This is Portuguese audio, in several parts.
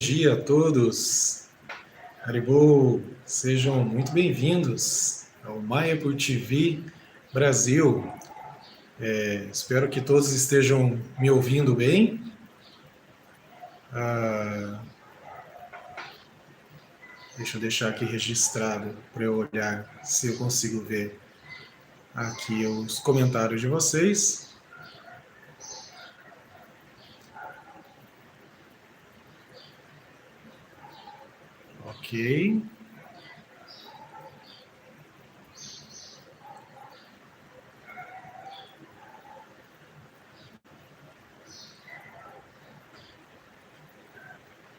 Dia a todos, Haribo, sejam muito bem-vindos ao Maia por TV Brasil. Espero que todos estejam me ouvindo bem. Deixa eu deixar aqui registrado para eu olhar se eu consigo ver aqui os comentários de vocês. Ok.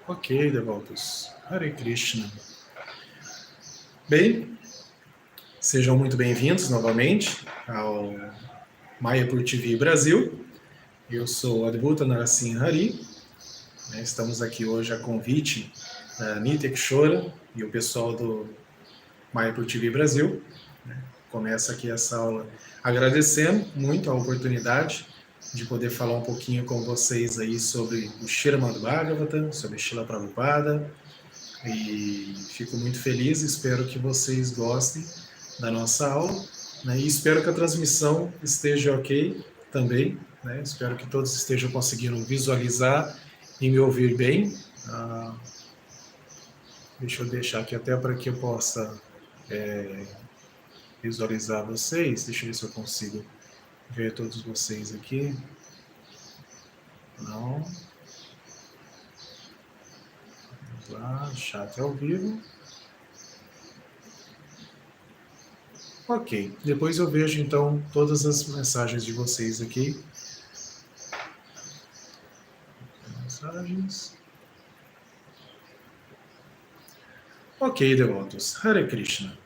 Ok, devotos. Hare Krishna. Bem, sejam muito bem-vindos novamente ao Maia por TV Brasil. Eu sou Adbhuta Narasimha Hari. Estamos aqui hoje a convite da Nitya Kishora e o pessoal do Maia por TV Brasil. Começa aqui essa aula agradecendo muito a oportunidade de poder falar um pouquinho com vocês aí sobre o Srimad Bhagavatam, sobre Srila Prabhupada. E fico muito feliz, espero que vocês gostem da nossa aula, né? E espero que a transmissão esteja ok também, né? Espero que todos estejam conseguindo visualizar e me ouvir bem. Deixa eu deixar aqui até para que eu possa visualizar vocês. Deixa eu ver se eu consigo ver todos vocês aqui. Não. Vamos lá, chat ao vivo. Ok, depois eu vejo então todas as mensagens de vocês aqui. Mensagens. Ok, devotos. Hare Krishna.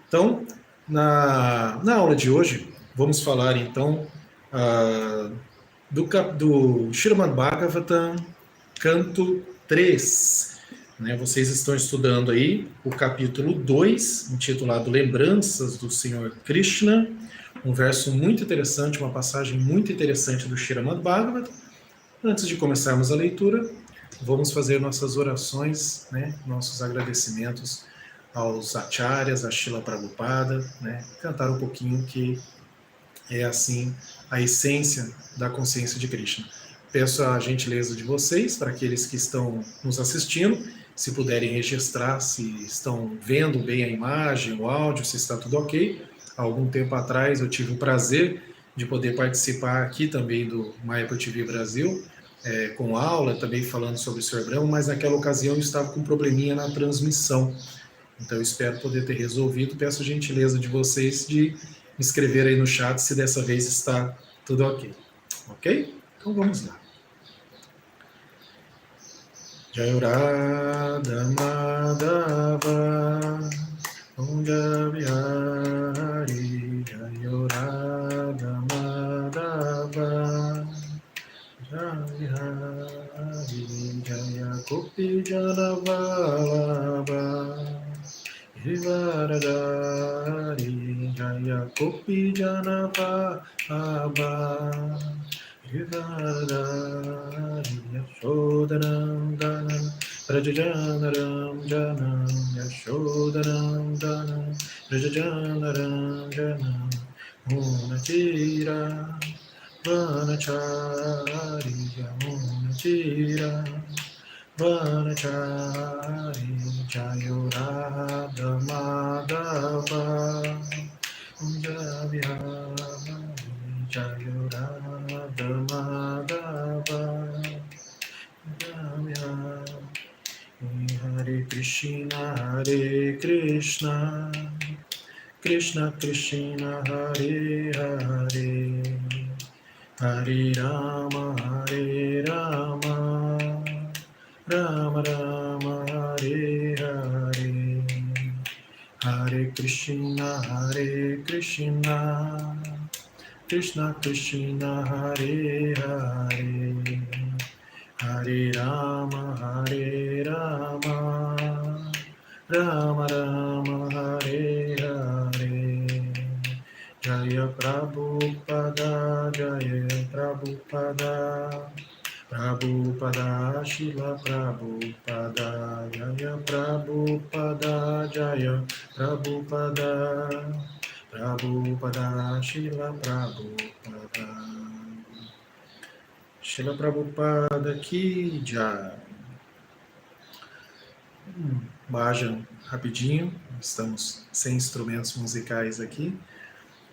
Então, na aula de hoje, vamos falar então do Srimad Bhagavatam, canto 3. Vocês estão estudando aí o capítulo 2, intitulado Lembranças do Senhor Krishna, um verso muito interessante, uma passagem muito interessante do Srimad Bhagavatam. Antes de começarmos a leitura, vamos fazer nossas orações, nossos agradecimentos aos acharyas, a Srila Prabhupada, cantar um pouquinho que é assim a essência da consciência de Krishna. Peço a gentileza de vocês, para aqueles que estão nos assistindo, se puderem registrar se estão vendo bem a imagem, o áudio, se está tudo ok. Há algum tempo atrás eu tive o prazer de poder participar aqui também do Maia por TV Brasil, com aula, também falando sobre o Sr. Brahma, mas naquela ocasião eu estava com um probleminha na transmissão. Então eu espero poder ter resolvido. Peço a gentileza de vocês de me escrever aí no chat se dessa vez está tudo ok. Ok? Então vamos lá. Jayurada Madhava Undavihari Jayurada Madhava Jayurada Jaya Gopi Janavalabha Hivaradari Jaya Gopi Janavalabha Hivaradari Yashodanam Danam Rajajanaram Janam Yashodanam Danam Rajajanaram Janam Munachira Vanachari Yamunachira Vanachari Jayurada Madhava Javihari Jayurada Madhava Javihari Hare Krishna Krishna Krishna Hare Hare Hare Rama Rama Rama Hare Hare Hare Krishna Krishna Krishna Hare Hare Hare Rama Rama Rama Hare Hare Jaya Prabhupada Prabhupada Srila Prabhupada Prabhupada Jaya, Prabhupada Jaya, Prabhupada, Prabhupada, Shila Prabhupada, Shila Prabhupada Ki Jai. Bhajan rapidinho, estamos sem instrumentos musicais aqui,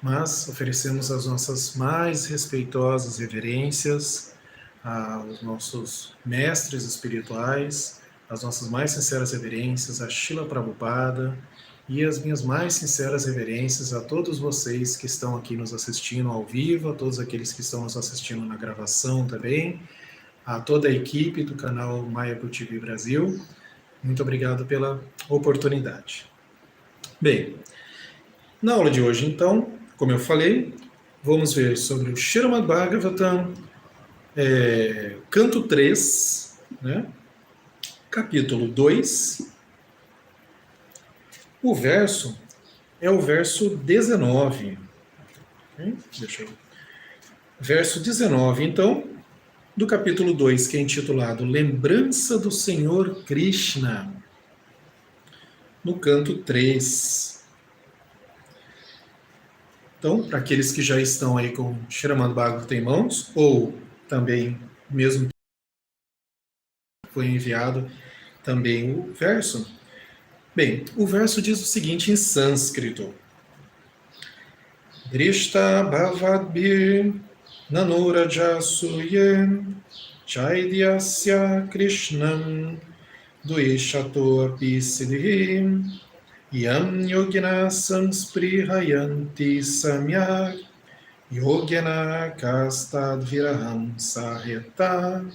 mas oferecemos as nossas mais respeitosas reverências aos nossos mestres espirituais, as nossas mais sinceras reverências a Shila Prabhupada e as minhas mais sinceras reverências a todos vocês que estão aqui nos assistindo ao vivo, a todos aqueles que estão nos assistindo na gravação também, a toda a equipe do canal Mayapur TV Brasil. Muito obrigado pela oportunidade. Bem, na aula de hoje, então, como eu falei, vamos ver sobre o Srimad Bhagavatam, canto 3, né? Capítulo 2. O verso é o verso 19. Deixa eu... Verso 19, então, do capítulo 2, que é intitulado Lembrança do Senhor Krishna, no canto 3. Então, para aqueles que já estão aí com Srimad Bhagavatam em mãos, ou também, mesmo que foi enviado também o verso. Bem, o verso diz o seguinte em sânscrito. Drishta bhavadbir nanuraja suyem chaidyasya krishnam duishato api siddhim yam yogina samsprihayanti samyak yogena kastad viraham saheta.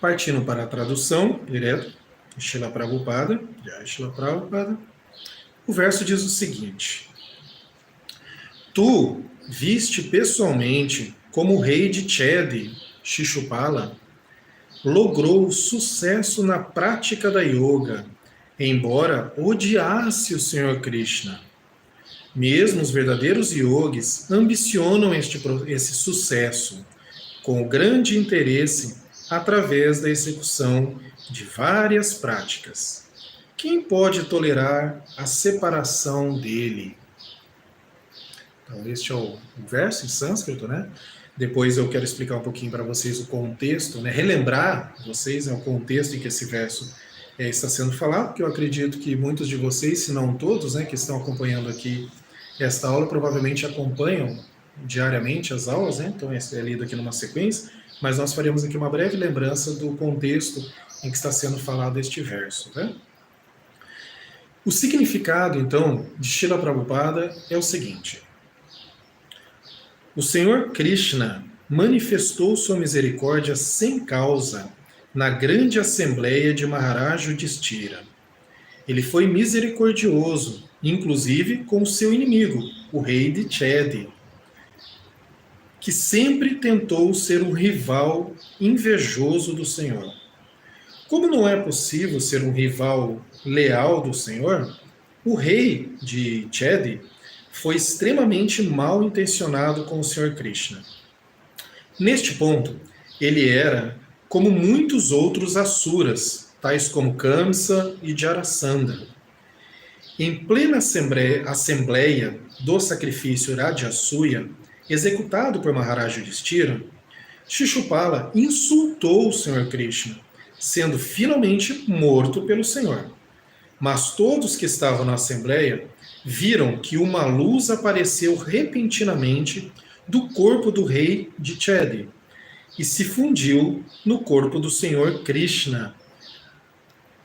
Partindo para a tradução direto, Srila Prabhupada, Srila Prabhupada, o verso diz o seguinte: Tu viste pessoalmente como o rei de Chedi, Shishupala, logrou sucesso na prática da yoga, embora odiasse o Senhor Krishna. Mesmo os verdadeiros yogis ambicionam esse sucesso, com grande interesse através da execução de várias práticas. Quem pode tolerar a separação dele? Então, este é o verso em sânscrito, né? Depois eu quero explicar um pouquinho para vocês o contexto, né? Relembrar vocês o contexto em que esse verso está sendo falado, porque eu acredito que muitos de vocês, se não todos, né, que estão acompanhando aqui esta aula, provavelmente acompanham diariamente as aulas, né? Então é lido aqui numa sequência, mas nós faremos aqui uma breve lembrança do contexto em que está sendo falado este verso, né? O significado, então, de Srila Prabhupada é o seguinte: o Senhor Krishna manifestou sua misericórdia sem causa na grande assembleia de Maharaj Yudhishthira. Ele foi misericordioso, inclusive com o seu inimigo, o rei de Chedi, que sempre tentou ser um rival invejoso do Senhor. Como não é possível ser um rival leal do Senhor, o rei de Chedi foi extremamente mal intencionado com o Senhor Krishna. Neste ponto, ele era como muitos outros asuras, tais como Kamsa e Jarasandha. Em plena assembleia do sacrifício Rajasuya, executado por Maharaj Yudhishthira, Shishupala insultou o Senhor Krishna, sendo finalmente morto pelo Senhor. Mas todos que estavam na assembleia viram que uma luz apareceu repentinamente do corpo do rei de Chedi e se fundiu no corpo do Senhor Krishna.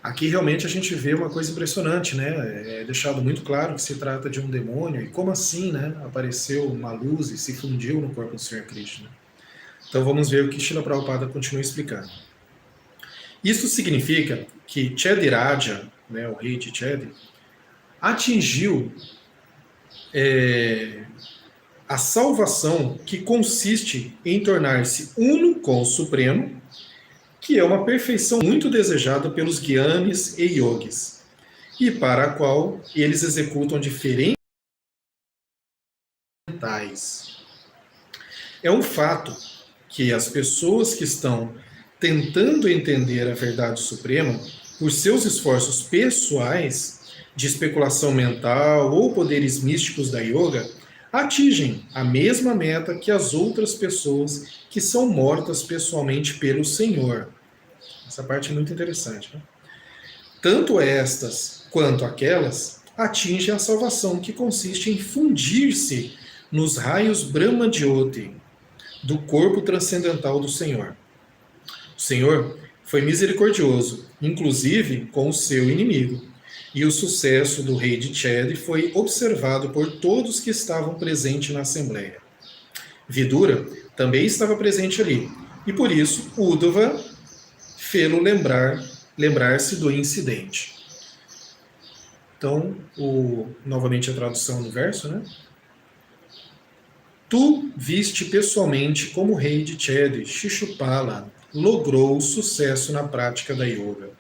Aqui realmente a gente vê uma coisa impressionante, né? É deixado muito claro que se trata de um demônio. E como assim, né? Apareceu uma luz e se fundiu no corpo do Senhor Krishna. Então vamos ver o que Srila Prabhupada continua explicando. Isso significa que Chediraja, né, o rei de Chedi, atingiu a salvação que consiste em tornar-se uno com o Supremo, que é uma perfeição muito desejada pelos Gyanis e Yogis, e para a qual eles executam diferentes mentais. É um fato que as pessoas que estão tentando entender a verdade suprema por seus esforços pessoais de especulação mental ou poderes místicos da yoga, atingem a mesma meta que as outras pessoas que são mortas pessoalmente pelo Senhor. Essa parte é muito interessante, né? Tanto estas quanto aquelas atingem a salvação, que consiste em fundir-se nos raios Brahma-Jyoti do corpo transcendental do Senhor. O Senhor foi misericordioso, inclusive com o seu inimigo, e o sucesso do rei de Chedi foi observado por todos que estavam presentes na Assembleia. Vidura também estava presente ali, e por isso Uddhava fê-lo lembrar-se do incidente. Então, novamente a tradução do verso, né? Tu viste pessoalmente como o rei de Chedi, Shishupala, logrou sucesso na prática da yoga.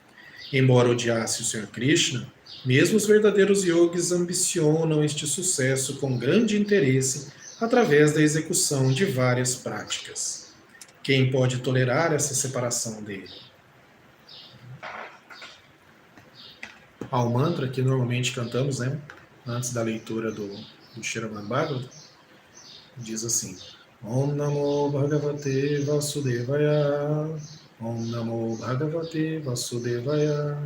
Embora odiasse o Sr. Krishna, mesmo os verdadeiros yogis ambicionam este sucesso com grande interesse através da execução de várias práticas. Quem pode tolerar essa separação dele? Há um mantra que normalmente cantamos, né, antes da leitura do Srimad Bhagavatam, diz assim: Om Namo Bhagavate Vasudevaya, Om Namo Bhagavate Vasudevaya,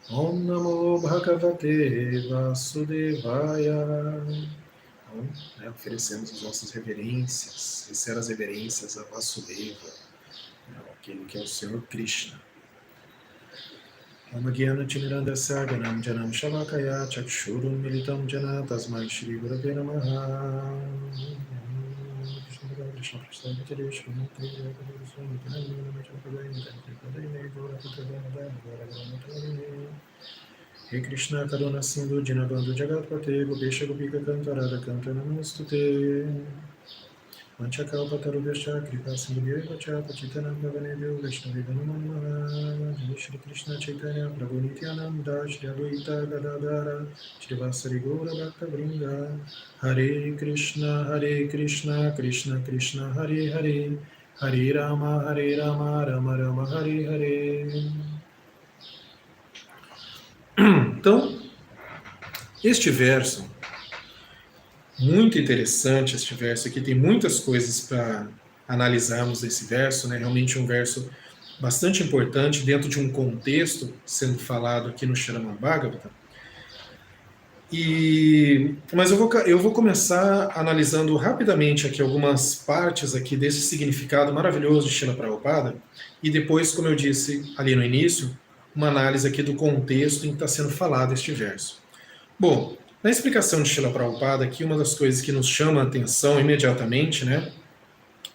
Om Namo Bhagavate Vasudevaya. Então, né, oferecemos as nossas reverências, sinceras reverências a Vasudeva, né, aquele que é o Senhor Krishna. Om Gyana Timirandasya Ganam Janam Shavakaya Chakshurum Militam Jana Tasmai Shri Gurave Namaha. Krishna Krishna Krishna He Krishna Karuna Sindhu Dinabandhu Jagatpate Gopesha Gopika Kantarada Kantana Namostute Manchakalpatarubhyascha Kripa Sindhubhya Pachitanam Bhavanebhyo Vaishnavedhanamana Shri Krishna Chaitanya Prabhu Nityananda Shri Advaita Gadadara Shri Vasari Gaura Bhakta Vrinda Hare Krishna Krishna Krishna Hare Hare Hare Rama Rama Rama Hare Hare. Então, este verso, muito interessante este verso aqui, tem muitas coisas para analisarmos desse verso, né? Realmente um verso bastante importante dentro de um contexto sendo falado aqui no Srimad Bhagavatam. Mas eu vou começar analisando rapidamente aqui algumas partes aqui desse significado maravilhoso de Srila Prabhupada, e depois, como eu disse ali no início, uma análise aqui do contexto em que está sendo falado este verso. Bom, na explicação de Srila Prabhupada, aqui uma das coisas que nos chama a atenção imediatamente, né,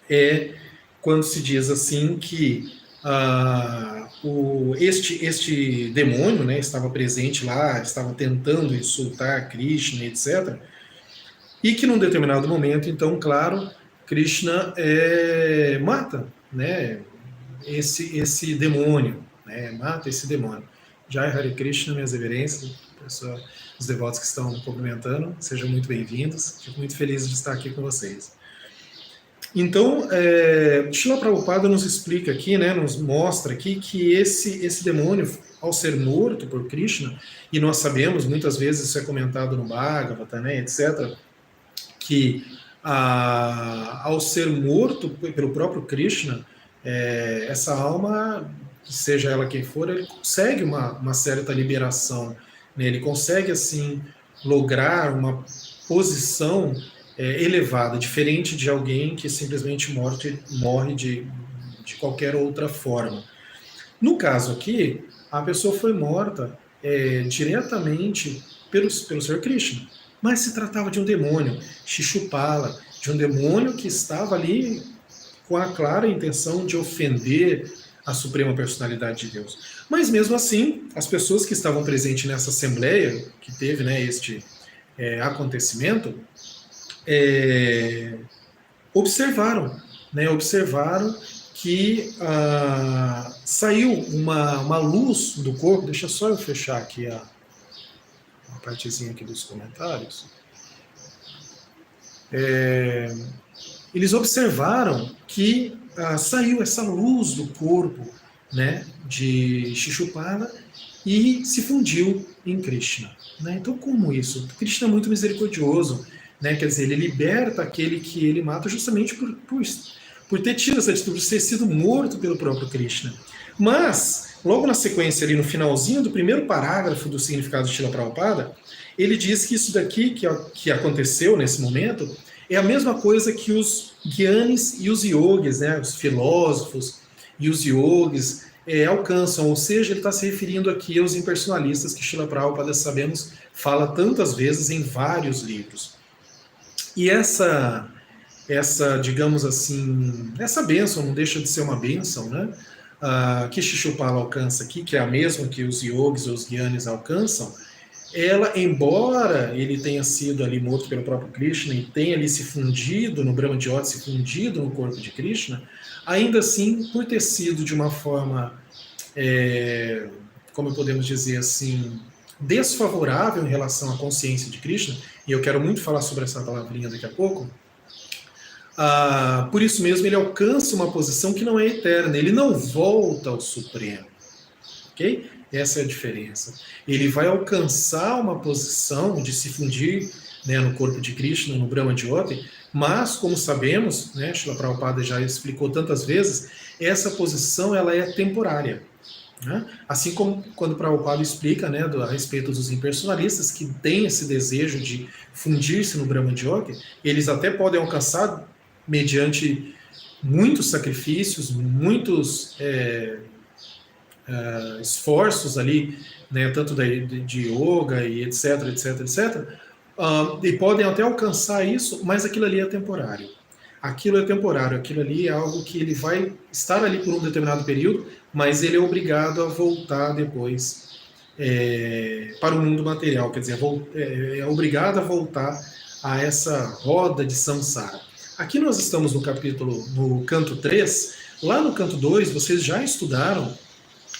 é quando se diz assim que este demônio, né, estava presente lá, estava tentando insultar Krishna, etc. E que num determinado momento, então, claro, Krishna mata, né, esse demônio, né, mata esse demônio. Jai Hare Krishna, minhas reverências, os devotos que estão cumprimentando, sejam muito bem-vindos. Fico muito feliz de estar aqui com vocês. Então, Srila Prabhupada nos explica aqui, né, nos mostra aqui que esse demônio, ao ser morto por Krishna, e nós sabemos, muitas vezes isso é comentado no Bhagavata, né, etc., que ao ser morto pelo próprio Krishna, essa alma, seja ela quem for, ele consegue uma certa liberação, né, ele consegue, assim, lograr uma posição elevada, diferente de alguém que simplesmente morre de qualquer outra forma. No caso aqui, a pessoa foi morta diretamente pelo Sr. Krishna, mas se tratava de um demônio, Shishupala, de um demônio que estava ali com a clara intenção de ofender a Suprema Personalidade de Deus. Mas mesmo assim, as pessoas que estavam presentes nessa assembleia, que teve, né, este acontecimento, observaram que saiu uma luz do corpo. Deixa só eu fechar aqui a partezinha aqui dos comentários. Eles observaram que saiu essa luz do corpo né, de Shishupala e se fundiu em Krishna. Né? Então, como isso? Krishna é muito misericordioso, né? Quer dizer, ele liberta aquele que ele mata justamente por ter tido essa atitude, por ter sido morto pelo próprio Krishna. Mas, logo na sequência, ali no finalzinho do primeiro parágrafo do significado de Srila Prabhupada, ele diz que isso daqui que aconteceu nesse momento é a mesma coisa que os gyanis e os yogis, né, os filósofos e os yogis alcançam, ou seja, ele está se referindo aqui aos impersonalistas que Srila Prabhupada, sabemos, fala tantas vezes em vários livros. E essa, digamos assim, essa bênção não deixa de ser uma bênção, né? Que Shishupala alcança aqui, que é a mesma que os yogis ou os gyanis alcançam, ela, embora ele tenha sido ali morto pelo próprio Krishna e tenha ali se fundido no Brahma Jyoti, se fundido no corpo de Krishna, ainda assim, por ter sido de uma forma, como podemos dizer assim, desfavorável em relação à consciência de Krishna, e eu quero muito falar sobre essa palavrinha daqui a pouco, por isso mesmo ele alcança uma posição que não é eterna, ele não volta ao Supremo, ok? Essa é a diferença. Ele vai alcançar uma posição de se fundir, né, no corpo de Krishna, no Brahma Jyoti, mas, como sabemos, né, Srila Prabhupada já explicou tantas vezes, essa posição ela é temporária. Né? Assim como quando Prabhupada explica, né, a respeito dos impersonalistas que têm esse desejo de fundir-se no Brahma Jyoti, eles até podem alcançar mediante muitos sacrifícios, muitos esforços ali, né, tanto de yoga e etc, etc, etc, e podem até alcançar isso, mas aquilo ali é temporário. Aquilo é temporário, aquilo ali é algo que ele vai estar ali por um determinado período, mas ele é obrigado a voltar depois para o mundo material, quer dizer, é obrigado a voltar a essa roda de samsara. Aqui nós estamos no canto 3, lá no canto 2 vocês já estudaram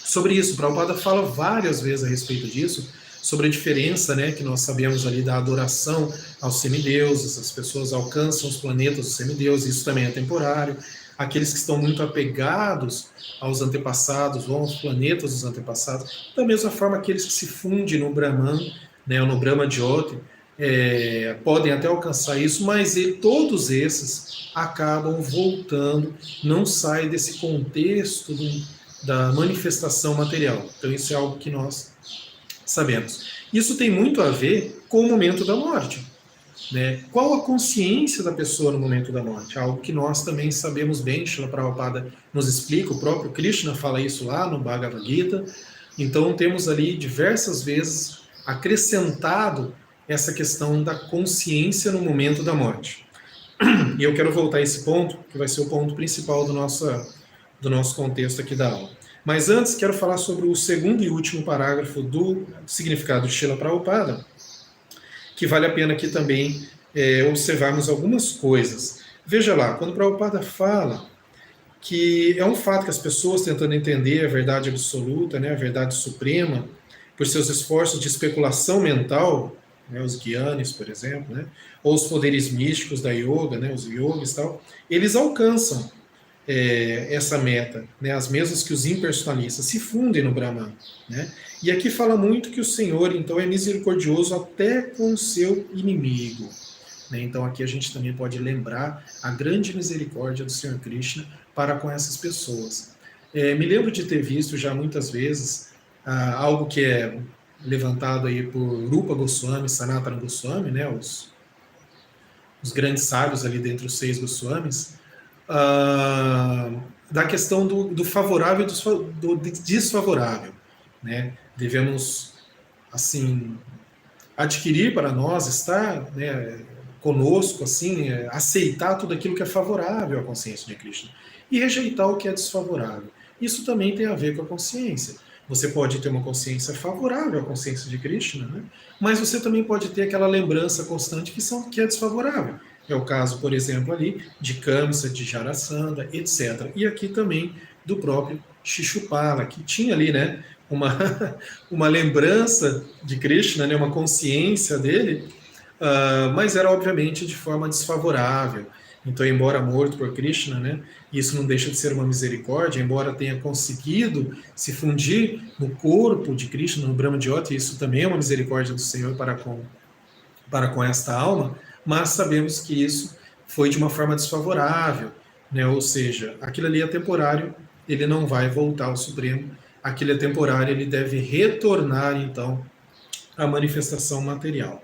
sobre isso. Prabhupada fala várias vezes a respeito disso, sobre a diferença, né, que nós sabemos ali da adoração aos semideuses, as pessoas alcançam os planetas dos semideuses, isso também é temporário. Aqueles que estão muito apegados aos antepassados, ou aos planetas dos antepassados, da mesma forma aqueles que se fundem no Brahman, né, ou no Brahma Jyoti, podem até alcançar isso, mas todos esses acabam voltando, não saem desse contexto da manifestação material. Então isso é algo que nós sabemos. Isso tem muito a ver com o momento da morte. Né? Qual a consciência da pessoa no momento da morte? Algo que nós também sabemos bem, Srila Prabhupada nos explica, o próprio Krishna fala isso lá no Bhagavad Gita. Então temos ali diversas vezes acrescentado essa questão da consciência no momento da morte. E eu quero voltar a esse ponto, que vai ser o ponto principal do nosso contexto aqui da aula. Mas antes, quero falar sobre o segundo e último parágrafo do significado de Srila Prabhupada, que vale a pena aqui também observarmos algumas coisas. Veja lá, quando Prabhupada fala que é um fato que as pessoas tentando entender a verdade absoluta, né, a verdade suprema, por seus esforços de especulação mental, né, os gyanis, por exemplo, né, ou os poderes místicos da yoga, né, os yogis e tal, eles alcançam essa meta, né, as mesmas que os impersonalistas se fundem no Brahman. Né? E aqui fala muito que o Senhor, então, é misericordioso até com o seu inimigo. Né? Então aqui a gente também pode lembrar a grande misericórdia do Senhor Krishna para com essas pessoas. Me lembro de ter visto já muitas vezes algo que é levantado aí por Rupa Goswami, Sanatana Goswami, né, os grandes sábios ali dentre os 6 Goswamis, da questão do favorável e do desfavorável. Né? Devemos, assim, adquirir para nós, estar, né, conosco, assim, aceitar tudo aquilo que é favorável à consciência de Krishna e rejeitar o que é desfavorável. Isso também tem a ver com a consciência. Você pode ter uma consciência favorável à consciência de Krishna, né? Mas você também pode ter aquela lembrança constante que é desfavorável. É o caso, por exemplo, ali de Kamsa, de Jarasandha, etc. E aqui também do próprio Shishupala, que tinha ali, né, uma lembrança de Krishna, né, uma consciência dele, mas era obviamente de forma desfavorável. Então, embora morto por Krishna, né, isso não deixa de ser uma misericórdia, embora tenha conseguido se fundir no corpo de Krishna, no Brahma Jyoti, isso também é uma misericórdia do Senhor para com esta alma, mas sabemos que isso foi de uma forma desfavorável, né? Ou seja, aquilo ali é temporário, ele não vai voltar ao Supremo, aquilo é temporário, ele deve retornar então à manifestação material.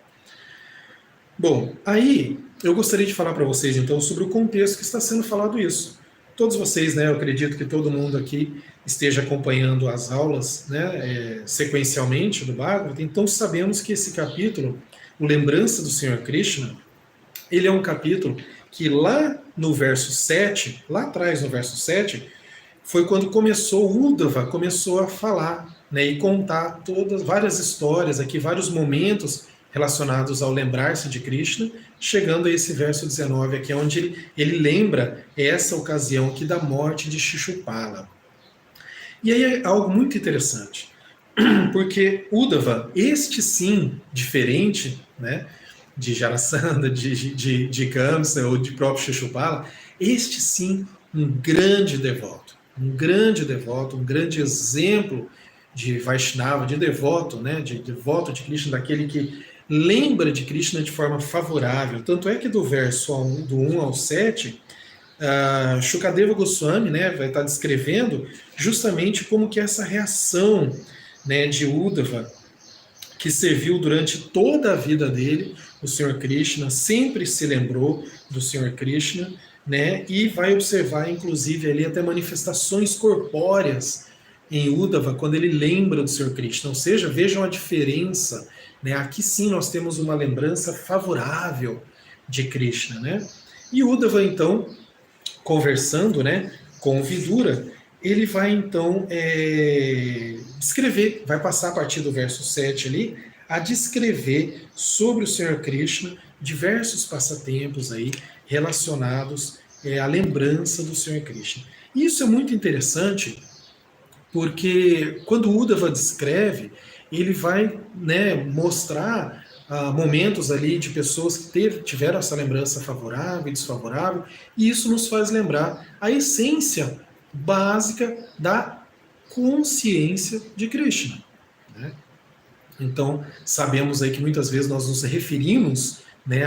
Bom, aí eu gostaria de falar para vocês então sobre o contexto que está sendo falado isso. Todos vocês, né, eu acredito que todo mundo aqui esteja acompanhando as aulas, né, sequencialmente do Bhagavad, então sabemos que esse capítulo, o Lembrança do Senhor Krishna, ele é um capítulo que lá no verso 7, lá atrás no verso 7, foi quando começou, Uddhava começou a falar, né, e contar todas, várias histórias aqui, vários momentos relacionados ao lembrar-se de Krishna, chegando a esse verso 19 aqui, onde ele lembra essa ocasião aqui da morte de Shishupala. E aí é algo muito interessante, porque Uddhava, este sim, diferente, né, de Jarasandha, de Kamsa ou de próprio Shishupala, este sim, um grande devoto, um grande exemplo de Vaishnava, de devoto, né, de devoto de Krishna, daquele que lembra de Krishna de forma favorável. Tanto é que do verso do 1 ao 7, Shukadeva Goswami, né, vai estar descrevendo justamente como que essa reação, né, de Uddhava, que serviu durante toda a vida dele, o Senhor Krishna, sempre se lembrou do Senhor Krishna, né, e vai observar, inclusive, ali até manifestações corpóreas em Uddhava, quando ele lembra do Senhor Krishna. Ou seja, vejam a diferença, né, aqui sim nós temos uma lembrança favorável de Krishna, né, e Uddhava, então, conversando, né, com Vidura, ele vai então descrever, vai passar a partir do verso 7 ali, a descrever sobre o Senhor Krishna diversos passatempos aí relacionados à lembrança do Senhor Krishna. E isso é muito interessante, porque quando Uddhava descreve, ele vai, né, mostrar momentos ali de pessoas que tiveram essa lembrança favorável e desfavorável, e isso nos faz lembrar a essência básica da consciência de Krishna, né? Então, sabemos aí que muitas vezes nós nos referimos, né,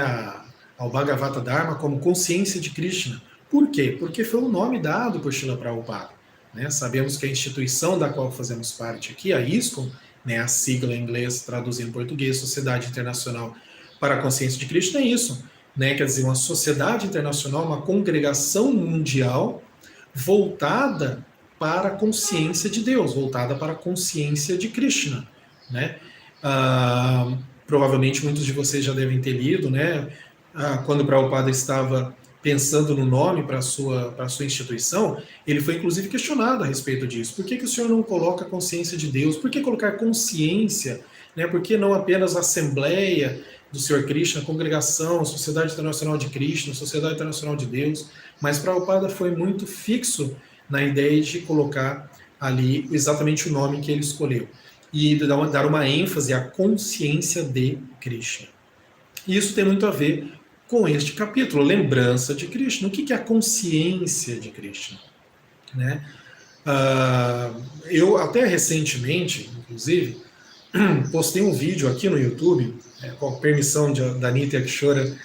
ao Bhagavata Dharma como consciência de Krishna. Por quê? Porque foi o nome dado por Srila Prabhupada, né? Sabemos que a instituição da qual fazemos parte aqui, a ISKCON, né, a sigla em inglês traduzindo em português, Sociedade Internacional para a Consciência de Krishna, é isso, né? Quer dizer, uma sociedade internacional, uma congregação mundial voltada para a consciência de Deus, voltada para a consciência de Krishna, né? Provavelmente muitos de vocês já devem ter lido, né? Quando o Prabhupada estava pensando no nome para a sua instituição, ele foi inclusive questionado a respeito disso. Por que o senhor não coloca consciência de Deus? Por que colocar consciência? Né? Por que não apenas a Assembleia do Senhor Krishna, Congregação, Sociedade Internacional de Krishna, Sociedade Internacional de Deus? Mas Prabhupada foi muito fixo na ideia de colocar ali exatamente o nome que ele escolheu e dar uma ênfase à consciência de Krishna. E isso tem muito a ver com este capítulo, lembrança de Krishna. O que é a consciência de Krishna? Né? Eu até recentemente, inclusive, postei um vídeo aqui no YouTube, com a permissão da Nitya Kishora,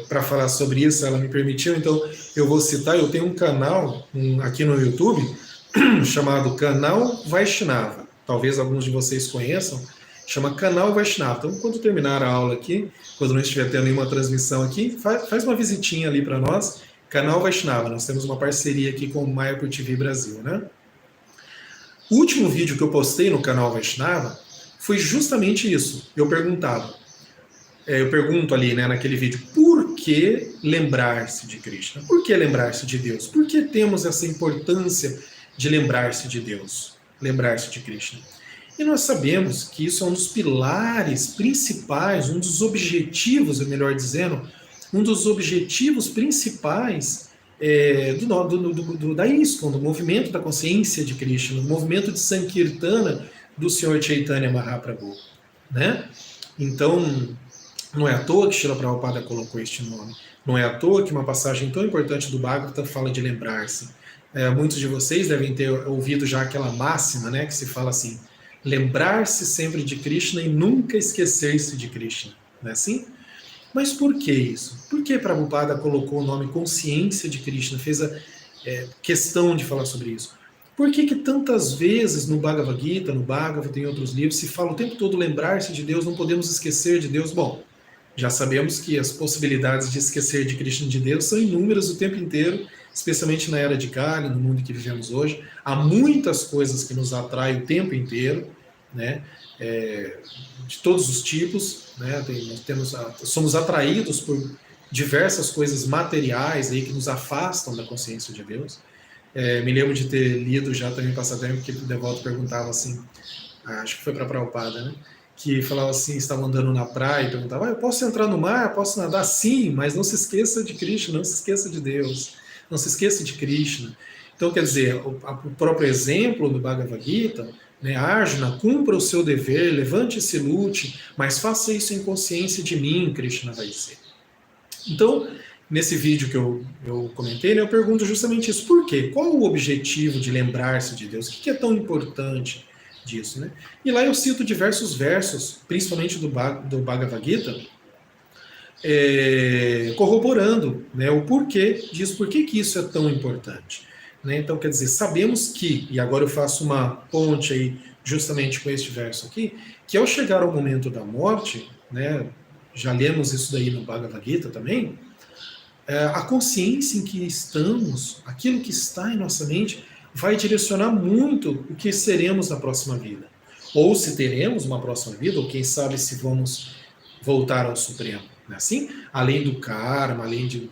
para falar sobre isso, ela me permitiu, então eu vou citar, eu tenho um canal aqui no YouTube, chamado Canal Vaishnava, talvez alguns de vocês conheçam, chama Canal Vaishnava. Então, quando terminar a aula aqui, quando não estiver tendo nenhuma transmissão aqui, faz uma visitinha ali para nós, Canal Vaishnava. Nós temos uma parceria aqui com o Mayapur TV Brasil, né? O último vídeo que eu postei no Canal Vaishnava foi justamente isso. Eu pergunto ali, né, naquele vídeo, por que lembrar-se de Krishna? Por que lembrar-se de Deus? Por que temos essa importância de lembrar-se de Deus? Lembrar-se de Krishna? E nós sabemos que isso é um dos pilares principais, um dos objetivos, melhor dizendo, um dos objetivos principais da ISKCON, do movimento da consciência de Krishna, do movimento de Sankirtana do Sr. Chaitanya Mahaprabhu, né? Então, não é à toa que Srila Prabhupada colocou este nome. Não é à toa que uma passagem tão importante do Bhagavata fala de lembrar-se. Muitos de vocês devem ter ouvido já aquela máxima, né, que se fala assim: lembrar-se sempre de Krishna e nunca esquecer-se de Krishna. Não é assim? Mas por que isso? Por que Prabhupada colocou o nome consciência de Krishna, fez a questão de falar sobre isso? Por que tantas vezes no Bhagavad Gita, no Bhagavata e em outros livros, se fala o tempo todo lembrar-se de Deus, não podemos esquecer de Deus? Bom, já sabemos que as possibilidades de esquecer de Krishna, de Deus, são inúmeras o tempo inteiro, especialmente na era de Kali, no mundo que vivemos hoje. Há muitas coisas que nos atraem o tempo inteiro, né? De todos os tipos, né? Somos atraídos por diversas coisas materiais aí que nos afastam da consciência de Deus. Me lembro de ter lido já também Passatempo, que o devoto perguntava assim, acho que foi para Prabhupada, né? Que falava assim, estavam andando na praia e perguntava, eu posso entrar no mar, posso nadar? Sim, mas não se esqueça de Krishna, não se esqueça de Deus, não se esqueça de Krishna. Então, quer dizer, o próprio exemplo do Bhagavad Gita, né, Arjuna, cumpra o seu dever, levante-se e lute, mas faça isso em consciência de mim, Krishna vai dizer. Então, nesse vídeo que eu comentei, né, eu pergunto justamente isso. Por quê? Qual o objetivo de lembrar-se de Deus? O que é tão importante disso, né? E lá eu cito diversos versos, principalmente do Bhagavad Gita, corroborando, né, o porquê disso, por que isso é tão importante. Né? Então, quer dizer, sabemos que, e agora eu faço uma ponte aí justamente com este verso aqui, que ao chegar ao momento da morte, né, já lemos isso daí no Bhagavad Gita também, a consciência em que estamos, aquilo que está em nossa mente, vai direcionar muito o que seremos na próxima vida. Ou se teremos uma próxima vida, ou quem sabe se vamos voltar ao Supremo. Não é assim? Além do karma, além de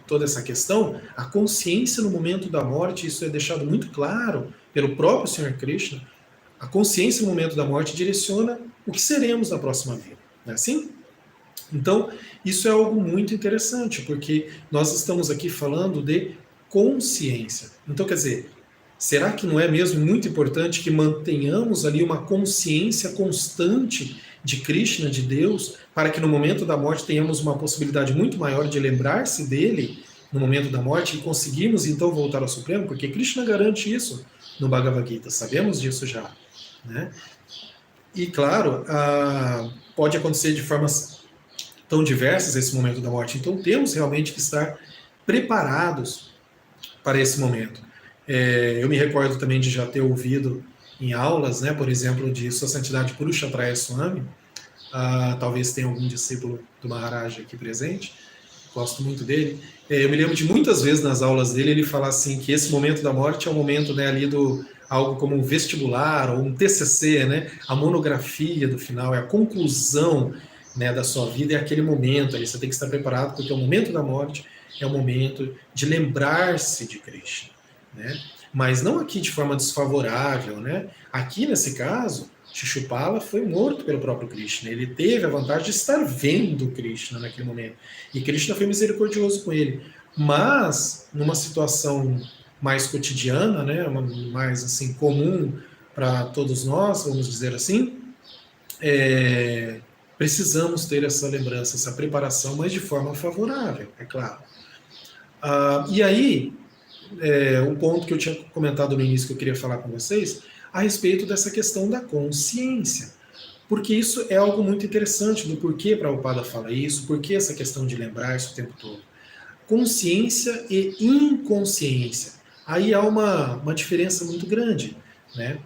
toda essa questão, a consciência no momento da morte, isso é deixado muito claro pelo próprio Senhor Krishna, a consciência no momento da morte direciona o que seremos na próxima vida. Não é assim? Então, isso é algo muito interessante, porque nós estamos aqui falando de consciência. Então, quer dizer, será que não é mesmo muito importante que mantenhamos ali uma consciência constante de Krishna, de Deus, para que no momento da morte tenhamos uma possibilidade muito maior de lembrar-se dele no momento da morte e conseguirmos então voltar ao Supremo? Porque Krishna garante isso no Bhagavad Gita, sabemos disso já. Né? E claro, pode acontecer de formas tão diversas esse momento da morte, então temos realmente que estar preparados para esse momento. Eu me recordo também de já ter ouvido em aulas, né, por exemplo, de Sua Santidade Purushatraya Swami, talvez tenha algum discípulo do Maharaj aqui presente, gosto muito dele. Eu me lembro de muitas vezes nas aulas dele ele falar assim que esse momento da morte é o momento, né, ali do algo como um vestibular ou um TCC, né, a monografia do final, é a conclusão, né, da sua vida, é aquele momento ali, você tem que estar preparado porque o momento da morte é o momento de lembrar-se de Krishna, né? Mas não aqui de forma desfavorável, né? Aqui nesse caso, Shishupala foi morto pelo próprio Krishna. Ele teve a vantagem de estar vendo Krishna naquele momento. E Krishna foi misericordioso com ele. Mas, numa situação mais cotidiana, né, mais assim comum para todos nós, vamos dizer assim, precisamos ter essa lembrança, essa preparação, mas de forma favorável, é claro. E aí, um ponto que eu tinha comentado no início que eu queria falar com vocês, a respeito dessa questão da consciência. Porque isso é algo muito interessante do porquê Prabhupada fala isso, porquê essa questão de lembrar isso o tempo todo. Consciência e inconsciência. Aí há uma diferença muito grande, né?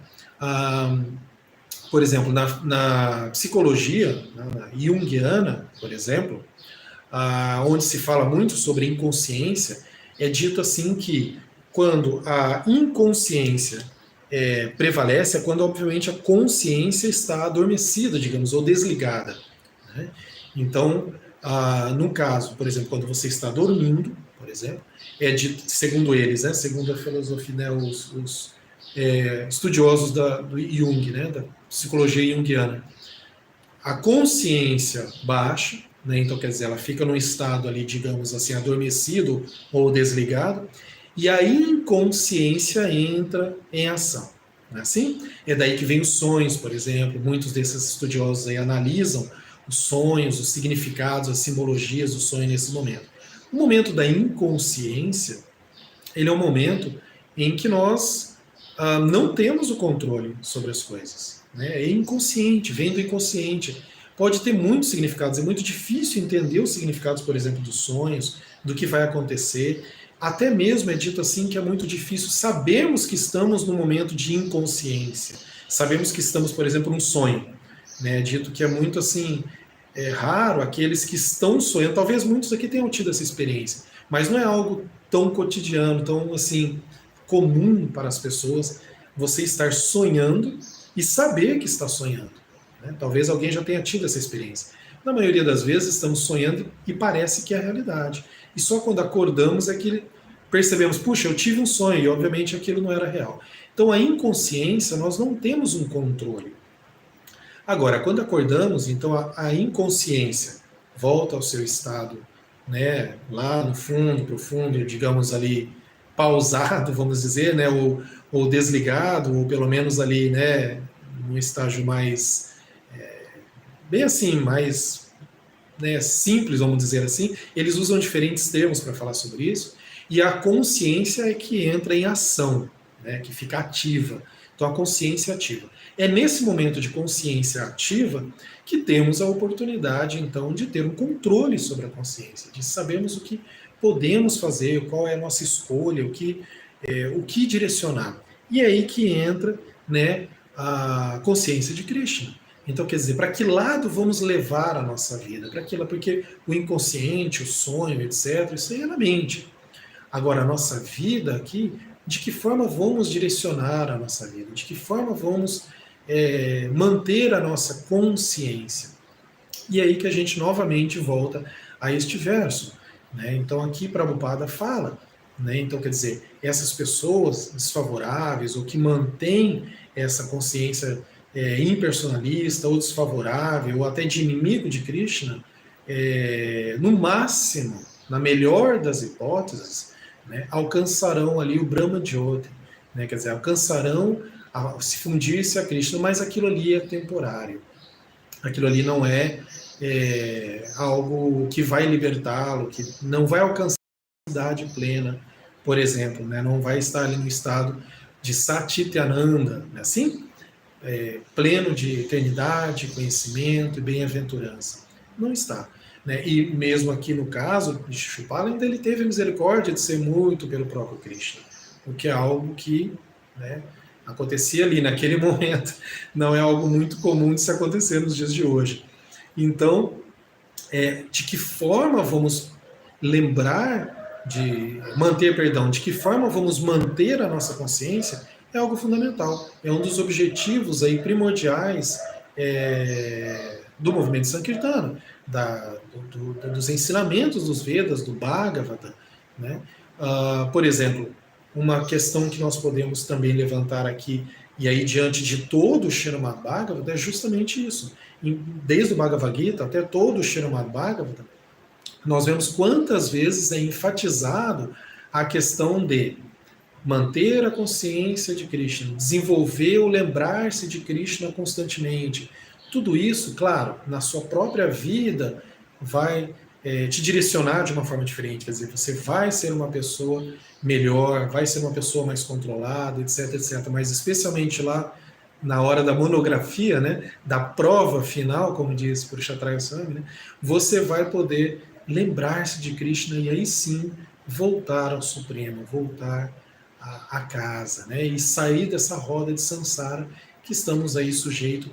Por exemplo, na psicologia, na junguiana, por exemplo, onde se fala muito sobre inconsciência, é dito assim que quando a inconsciência prevalece, é quando, obviamente, a consciência está adormecida, digamos, ou desligada. Né? Então, no caso, por exemplo, quando você está dormindo, por exemplo, é dito, segundo eles, né, segundo a filosofia, né, os estudiosos do Jung, né, da psicologia junguiana, a consciência baixa, né, então quer dizer, ela fica num estado ali, digamos assim, adormecido ou desligado, e a inconsciência entra em ação. Não é assim? É daí que vem os sonhos, por exemplo. Muitos desses estudiosos aí analisam os sonhos, os significados, as simbologias do sonho nesse momento. O momento da inconsciência, ele é um momento em que nós não temos o controle sobre as coisas. Né? É inconsciente, vem do inconsciente. Pode ter muitos significados, é muito difícil entender os significados, por exemplo, dos sonhos, do que vai acontecer. Até mesmo é dito assim que é muito difícil sabermos que estamos num momento de inconsciência. Sabemos que estamos, por exemplo, num sonho. Né? É dito que é muito assim, é raro aqueles que estão sonhando. Talvez muitos aqui tenham tido essa experiência, mas não é algo tão cotidiano, tão assim comum para as pessoas você estar sonhando e saber que está sonhando. Né? Talvez alguém já tenha tido essa experiência. Na maioria das vezes estamos sonhando e parece que é a realidade. E só quando acordamos é que percebemos, puxa, eu tive um sonho e obviamente aquilo não era real. Então a inconsciência, nós não temos um controle. Agora, quando acordamos, então a inconsciência volta ao seu estado, né, lá no fundo, profundo, digamos ali, pausado, vamos dizer, né, ou desligado, ou pelo menos ali, né, num estágio mais, bem assim, mais, né, simples, vamos dizer assim. Eles usam diferentes termos para falar sobre isso, e a consciência é que entra em ação, né, que fica ativa. Então a consciência ativa. É nesse momento de consciência ativa que temos a oportunidade, então, de ter um controle sobre a consciência, de sabermos o que podemos fazer, qual é a nossa escolha, o que direcionar. E é aí que entra, né, a consciência de Krishna. Então, quer dizer, para que lado vamos levar a nossa vida? Para aquilo, porque o inconsciente, o sonho, etc., isso aí é na mente. Agora, a nossa vida aqui, de que forma vamos direcionar a nossa vida? De que forma vamos manter a nossa consciência? E é aí que a gente novamente volta a este verso. Né? Então, aqui Prabhupada fala, né? Então, quer dizer, essas pessoas desfavoráveis ou que mantêm essa consciência impersonalista ou desfavorável ou até de inimigo de Krishna, no máximo, na melhor das hipóteses, né, alcançarão ali o Brahma Jyoti, né, quer dizer, alcançarão se fundir-se a Krishna, mas aquilo ali é temporário. Aquilo ali não algo que vai libertá-lo, que não vai alcançar a idade plena, por exemplo, né, não vai estar ali no estado de Satchitananda, né, assim? Pleno de eternidade, conhecimento e bem-aventurança. Não está. Né? E mesmo aqui no caso de Shishupala, ainda ele teve a misericórdia de ser muito pelo próprio Krishna, o que é algo que, né, acontecia ali naquele momento, não é algo muito comum de se acontecer nos dias de hoje. Então, de que forma vamos de que forma vamos manter a nossa consciência é algo fundamental. É um dos objetivos aí primordiais do movimento Sankirtana, dos ensinamentos dos Vedas, do Bhagavata. Né? Por exemplo, uma questão que nós podemos também levantar aqui, e aí diante de todo o Srimad Bhagavata, é justamente isso. Desde o Bhagavad Gita até todo o Srimad Bhagavata, nós vemos quantas vezes é enfatizado a questão de manter a consciência de Krishna, desenvolver o lembrar-se de Krishna constantemente. Tudo isso, claro, na sua própria vida vai te direcionar de uma forma diferente. Quer dizer, você vai ser uma pessoa melhor, vai ser uma pessoa mais controlada, etc, etc. Mas especialmente lá na hora da monografia, né, da prova final, como diz Purusharthaya Swami, né, você vai poder lembrar-se de Krishna e aí sim voltar ao Supremo, voltar à casa, né, e sair dessa roda de samsara que estamos aí sujeitos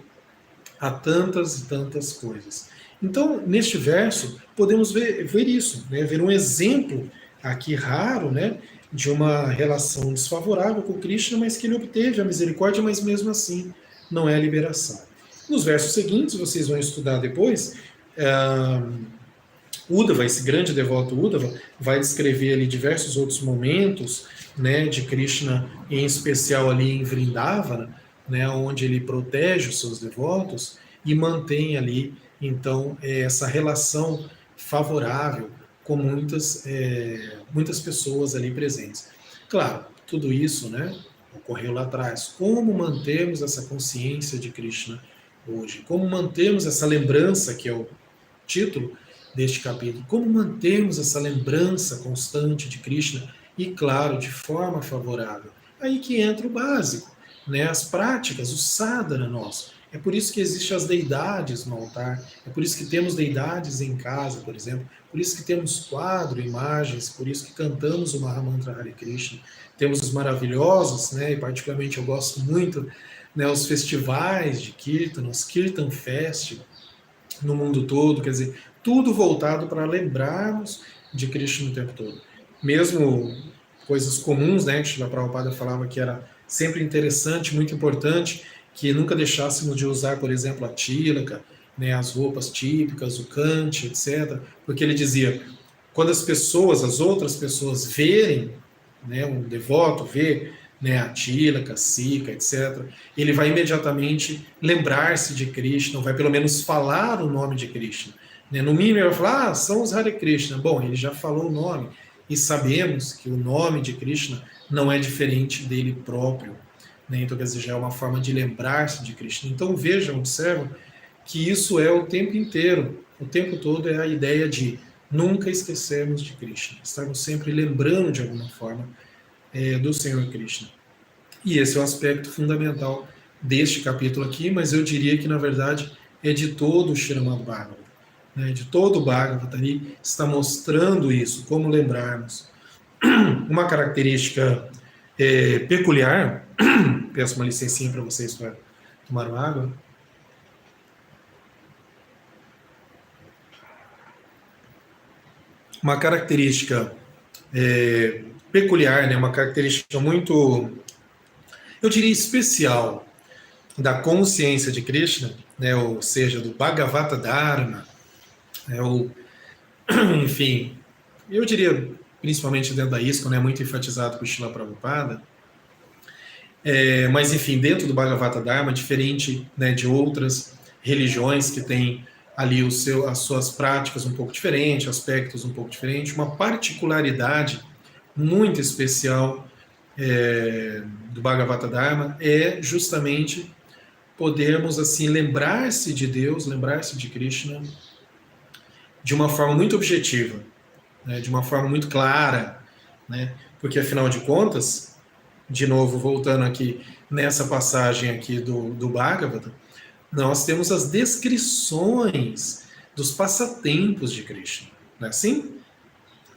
a tantas e tantas coisas. Então, neste verso, podemos ver isso, né, ver um exemplo aqui raro, né, de uma relação desfavorável com Krishna, mas que ele obteve a misericórdia, mas mesmo assim não é a liberação. Nos versos seguintes, vocês vão estudar depois, Uddhava, esse grande devoto Uddhava, vai descrever ali diversos outros momentos, né, de Krishna, em especial ali em Vrindavana, né, onde ele protege os seus devotos e mantém ali, então, essa relação favorável com muitas pessoas ali presentes. Claro, tudo isso, né, ocorreu lá atrás. Como mantermos essa consciência de Krishna hoje? Como mantermos essa lembrança, que é o título, deste capítulo. Como mantermos essa lembrança constante de Krishna e, claro, de forma favorável. Aí que entra o básico, né? As práticas, o sadhana nosso. É por isso que existem as deidades no altar, é por isso que temos deidades em casa, por exemplo, por isso que temos quadro, imagens, por isso que cantamos o Mahamantra Hare Krishna. Temos os maravilhosos, né? E particularmente eu gosto muito, né, os festivais de Kirtan, os Kirtan Fest no mundo todo, quer dizer, tudo voltado para lembrarmos de Krishna o tempo todo. Mesmo coisas comuns, né, que Srila Prabhupada falava que era sempre interessante, muito importante, que nunca deixássemos de usar, por exemplo, a tilaka, né, as roupas típicas, o cante, etc. Porque ele dizia, quando as pessoas, as outras pessoas verem, né, um devoto vê, né, a tilaka, a sika, etc., ele vai imediatamente lembrar-se de Krishna, ou vai pelo menos falar o nome de Krishna. Né? No mínimo ele vai falar, são os Hare Krishna. Bom, ele já falou o nome, e sabemos que o nome de Krishna não é diferente dele próprio. Né? Então, quer dizer, já é uma forma de lembrar-se de Krishna. Então, vejam, observam, que isso é o tempo inteiro, o tempo todo é a ideia de nunca esquecermos de Krishna, estarmos sempre lembrando de alguma forma do Senhor Krishna. E esse é o aspecto fundamental deste capítulo aqui, mas eu diria que na verdade é de todo o Srimad Bhagavatam, né? De todo o Bhagavatam ali está mostrando isso, como lembrarmos. Uma característica peculiar, peço uma licencinha para vocês para tomar uma água. Uma característica peculiar, né, uma característica muito, eu diria, especial da consciência de Krishna, né, ou seja, do Bhagavata Dharma, né, ou, enfim, eu diria, principalmente dentro da ISKCON, né, muito enfatizado por Srila Prabhupada, mas, enfim, dentro do Bhagavata Dharma, diferente, né, de outras religiões que têm ali as suas práticas um pouco diferentes, aspectos um pouco diferentes, uma particularidade muito especial do Bhagavata Dharma é justamente podermos assim lembrar-se de Deus, lembrar-se de Krishna de uma forma muito objetiva, né, de uma forma muito clara, né, porque afinal de contas, de novo voltando aqui nessa passagem aqui do Bhagavata, nós temos as descrições dos passatempos de Krishna, não é assim?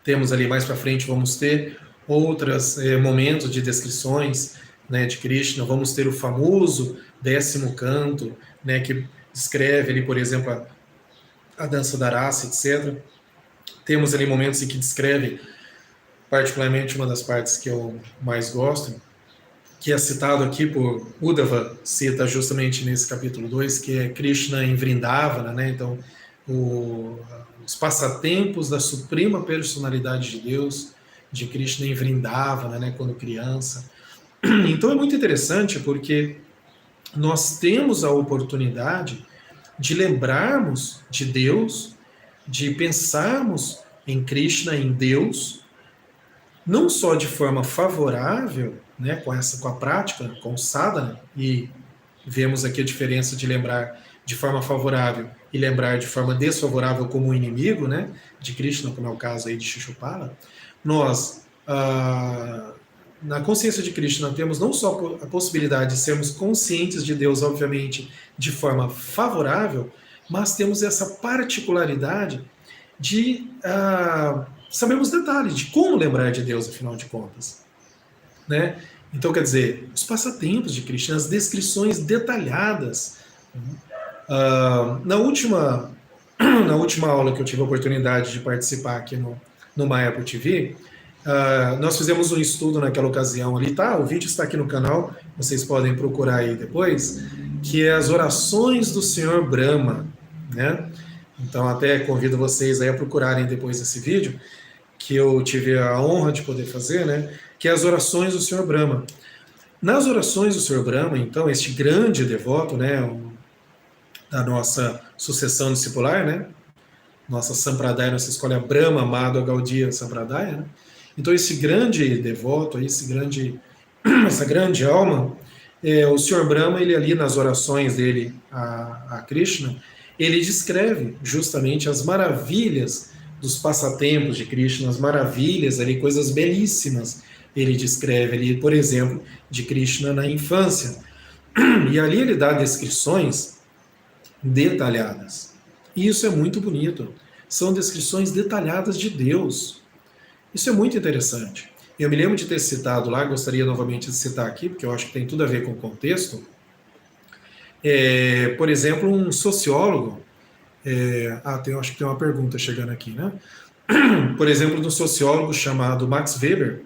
Temos ali mais para frente, vamos ter outros momentos de descrições, né, de Krishna, vamos ter o famoso 10º canto, né, que descreve ali, por exemplo, a dança da raça, etc. Temos ali momentos em que descreve, particularmente uma das partes que eu mais gosto, que é citado aqui por Uddhava, cita justamente nesse capítulo 2, que é Krishna em Vrindavana, né? Então, os passatempos da suprema personalidade de Deus, de Krishna em Vrindavana, né? Quando criança. Então é muito interessante porque nós temos a oportunidade de lembrarmos de Deus, de pensarmos em Krishna, em Deus, não só de forma favorável, né, com a prática, com o sadhana, e vemos aqui a diferença de lembrar de forma favorável e lembrar de forma desfavorável como um inimigo, né, de Krishna, como é o caso aí de Shishupala. Nós, na consciência de Krishna, temos não só a possibilidade de sermos conscientes de Deus, obviamente, de forma favorável, mas temos essa particularidade de sabermos detalhes de como lembrar de Deus, afinal de contas. Né? Então, quer dizer, os passatempos de Krishna, as descrições detalhadas. Na última aula que eu tive a oportunidade de participar aqui no Mayapur TV, nós fizemos um estudo naquela ocasião ali, tá? O vídeo está aqui no canal, vocês podem procurar aí depois, que é as orações do Senhor Brahma, né? Então até convido vocês aí a procurarem depois esse vídeo, que eu tive a honra de poder fazer, né? Que é as orações do Senhor Brahma. Nas orações do Senhor Brahma, então, este grande devoto, né, da nossa sucessão discipular, né? Nossa Sampradaya, nossa escola Brahma, Madhva, Gaudiya, Sampradaya, né? Então esse grande devoto, essa grande alma, o Senhor Brahma, ele ali nas orações dele a Krishna, ele descreve justamente as maravilhas dos passatempos de Krishna, as maravilhas ali, coisas belíssimas. Ele descreve ali, por exemplo, de Krishna na infância. E ali ele dá descrições detalhadas. E isso é muito bonito. São descrições detalhadas de Deus. Isso é muito interessante. Eu me lembro de ter citado lá, gostaria novamente de citar aqui, porque eu acho que tem tudo a ver com o contexto. Por exemplo, um sociólogo. Acho que tem uma pergunta chegando aqui, né? Por exemplo, de um sociólogo chamado Max Weber,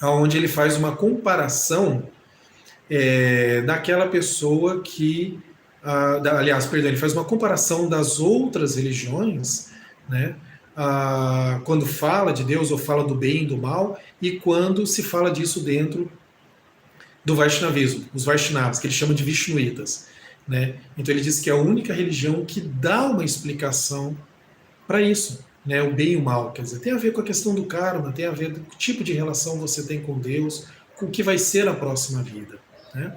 onde ele faz uma comparação daquela pessoa que, ele faz uma comparação das outras religiões, né? Quando fala de Deus ou fala do bem e do mal, e quando se fala disso dentro do Vaishnavismo, os Vaishnavas, que ele chama de Vishnuitas, né? Então ele diz que é a única religião que dá uma explicação para isso, né? O bem e o mal, quer dizer, tem a ver com a questão do karma, tem a ver com o tipo de relação você tem com Deus, com o que vai ser a próxima vida, né?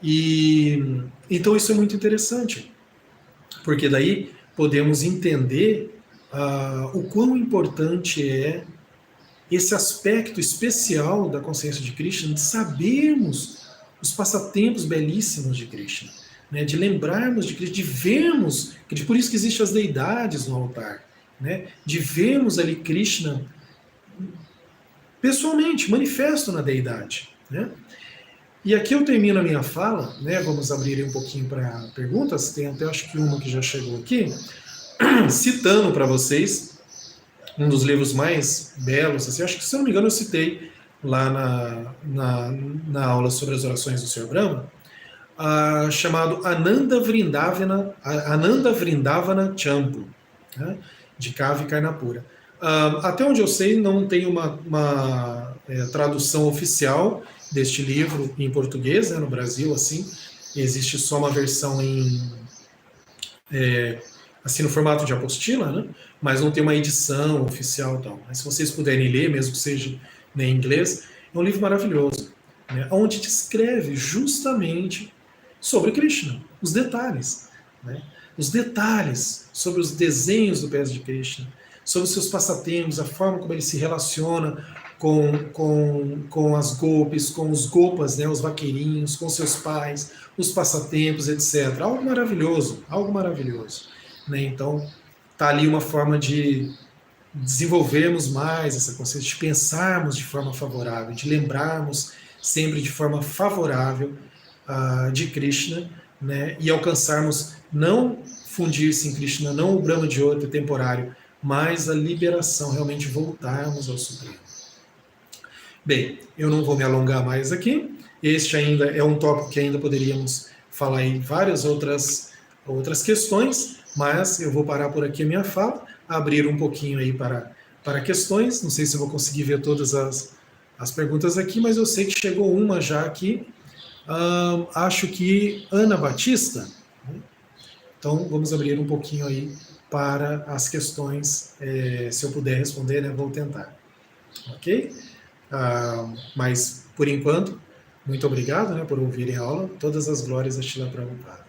E então isso é muito interessante, porque daí podemos entender o quão importante é esse aspecto especial da consciência de Krishna, de sabermos os passatempos belíssimos de Krishna, né? De lembrarmos de Krishna, de vermos, por isso que existem as deidades no altar, né? De vermos ali Krishna pessoalmente, manifesto na deidade, né? E aqui eu termino a minha fala, né? Vamos abrir um pouquinho para perguntas, tem até acho que uma que já chegou aqui, citando para vocês um dos livros mais belos, assim, acho que, se eu não me engano, eu citei lá na aula sobre as orações do Sr. Brahma, chamado Ananda Vrindavana Champu, né, de Kavi Karnapura. Até onde eu sei, não tem uma tradução oficial deste livro em português, né, no Brasil, assim, existe só uma versão assim, no formato de apostila, né? Mas não tem uma edição oficial e tal. Mas se vocês puderem ler, mesmo que seja em inglês, é um livro maravilhoso, né? Onde descreve justamente sobre Krishna, os detalhes, né? Os detalhes sobre os desenhos do pés de Krishna, sobre os seus passatempos, a forma como ele se relaciona com as golpes, com os gopas, né, os vaqueirinhos, com seus pais, os passatempos, etc. Algo maravilhoso, algo maravilhoso. Né? Então, está ali uma forma de desenvolvermos mais essa consciência, de pensarmos de forma favorável, de lembrarmos sempre de forma favorável de Krishna, né? E alcançarmos não fundir-se em Krishna, não o Brahma de outro temporário, mas a liberação, realmente voltarmos ao Supremo. Bem, eu não vou me alongar mais aqui. Este ainda é um tópico que ainda poderíamos falar em várias outras questões, mas eu vou parar por aqui a minha fala, abrir um pouquinho aí para questões. Não sei se eu vou conseguir ver todas as perguntas aqui, mas eu sei que chegou uma já aqui. Acho que Ana Batista. Então, vamos abrir um pouquinho aí para as questões. Se eu puder responder, né, vou tentar. Ok? Mas, por enquanto, muito obrigado, né, por ouvirem a aula. Todas as glórias a Shila Prabhupada.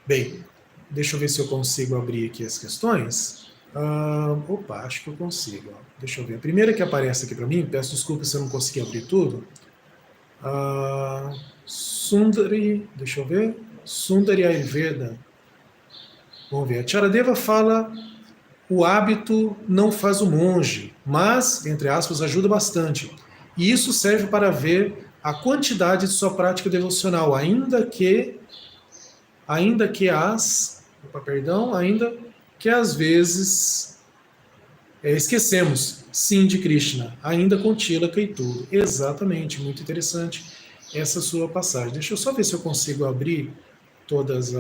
Bem, deixa eu ver se eu consigo abrir aqui as questões. Acho que eu consigo. Deixa eu ver. A primeira que aparece aqui para mim, peço desculpas se eu não consegui abrir tudo. Sundari, deixa eu ver. Sundari Ayurveda. Vamos ver. A Charadeva fala: o hábito não faz o monge, mas, entre aspas, ajuda bastante. E isso serve para ver a quantidade de sua prática devocional, ainda que às vezes esquecemos, sim, de Krishna, ainda com Tilaka e tudo. Exatamente, muito interessante essa sua passagem. Deixa eu só ver se eu consigo abrir todas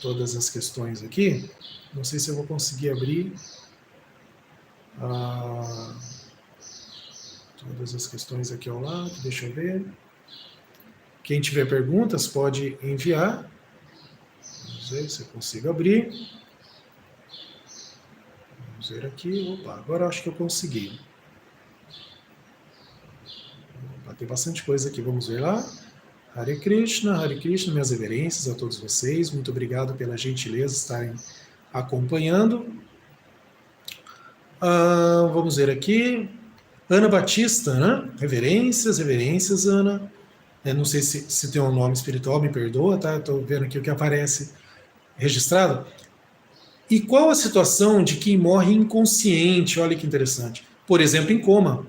todas as questões aqui. Não sei se eu vou conseguir abrir todas as questões aqui ao lado. Deixa eu ver. Quem tiver perguntas pode enviar. Vamos ver se eu consigo abrir. Vamos ver aqui. Agora acho que eu consegui. Tem bastante coisa aqui. Vamos ver lá. Hare Krishna, minhas reverências a todos vocês. Muito obrigado pela gentileza de estarem acompanhando. Vamos ver aqui. Ana Batista, né? Reverências, Ana. Não sei se tem um nome espiritual, me perdoa, tá? Estou vendo aqui o que aparece registrado. E qual a situação de quem morre inconsciente? Olha que interessante. Por exemplo, em coma,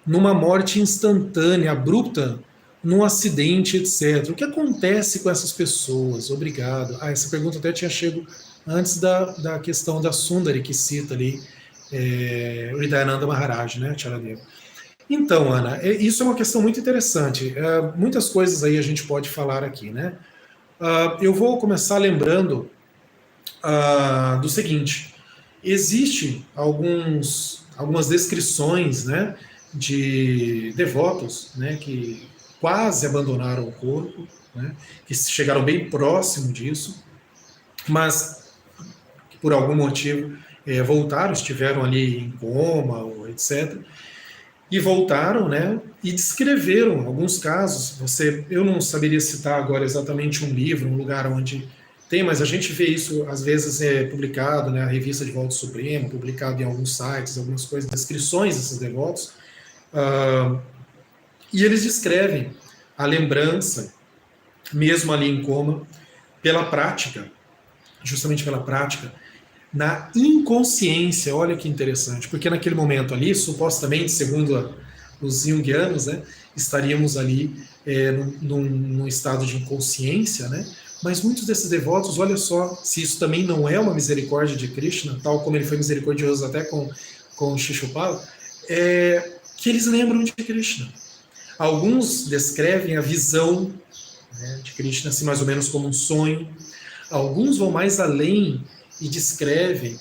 numa morte instantânea, abrupta, num acidente, etc. O que acontece com essas pessoas? Obrigado. Essa pergunta até tinha chegado antes da questão da Sundari, que cita ali o Hridayananda Maharaj, né, Charadeva. Então, Ana, isso é uma questão muito interessante. Muitas coisas aí a gente pode falar aqui, né? Eu vou começar lembrando do seguinte: existe algumas descrições, né, de devotos, né, que quase abandonaram o corpo, né, que chegaram bem próximo disso, mas que por algum motivo voltaram, estiveram ali em coma, ou etc., e voltaram, né, e descreveram alguns casos. Eu não saberia citar agora exatamente um livro, um lugar onde tem, mas a gente vê isso às vezes publicado, né, a revista de Voto Supremo, publicado em alguns sites, algumas coisas, descrições desses devotos, e eles descrevem a lembrança, mesmo ali em coma, pela prática, justamente pela prática, na inconsciência. Olha que interessante, porque naquele momento ali, supostamente, segundo os junguianos, né, estaríamos ali num estado de inconsciência, né? Mas muitos desses devotos, olha só, se isso também não é uma misericórdia de Krishna, tal como ele foi misericordioso até com Shishupala, que eles lembram de Krishna. Alguns descrevem a visão, né, de Krishna assim, mais ou menos como um sonho. Alguns vão mais além e descrevem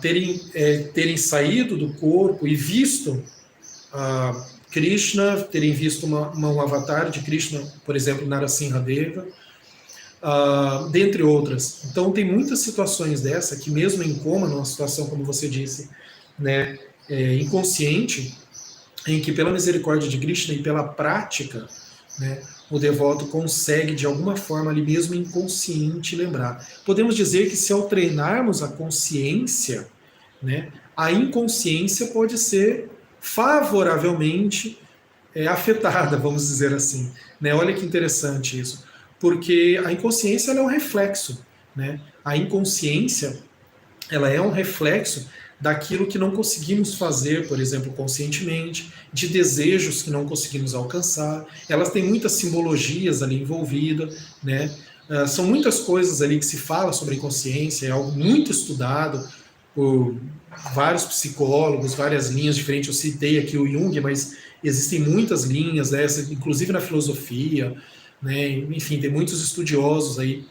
terem saído do corpo e visto Krishna, terem visto um avatar de Krishna, por exemplo, Narasimhadeva, dentre outras. Então tem muitas situações dessa que mesmo em coma, numa situação como você disse, né, inconsciente, em que pela misericórdia de Krishna e pela prática, né, o devoto consegue de alguma forma ali mesmo inconsciente lembrar. Podemos dizer que se ao treinarmos a consciência, né, a inconsciência pode ser favoravelmente afetada, vamos dizer assim, né? Olha que interessante isso, porque a inconsciência ela é um reflexo, né? A inconsciência ela é um reflexo daquilo que não conseguimos fazer, por exemplo, conscientemente, de desejos que não conseguimos alcançar. Elas têm muitas simbologias ali envolvidas, né? São muitas coisas ali que se fala sobre a inconsciência, é algo muito estudado por vários psicólogos, várias linhas diferentes. Eu citei aqui o Jung, mas existem muitas linhas, né? Inclusive na filosofia, né? Enfim, tem muitos estudiosos aí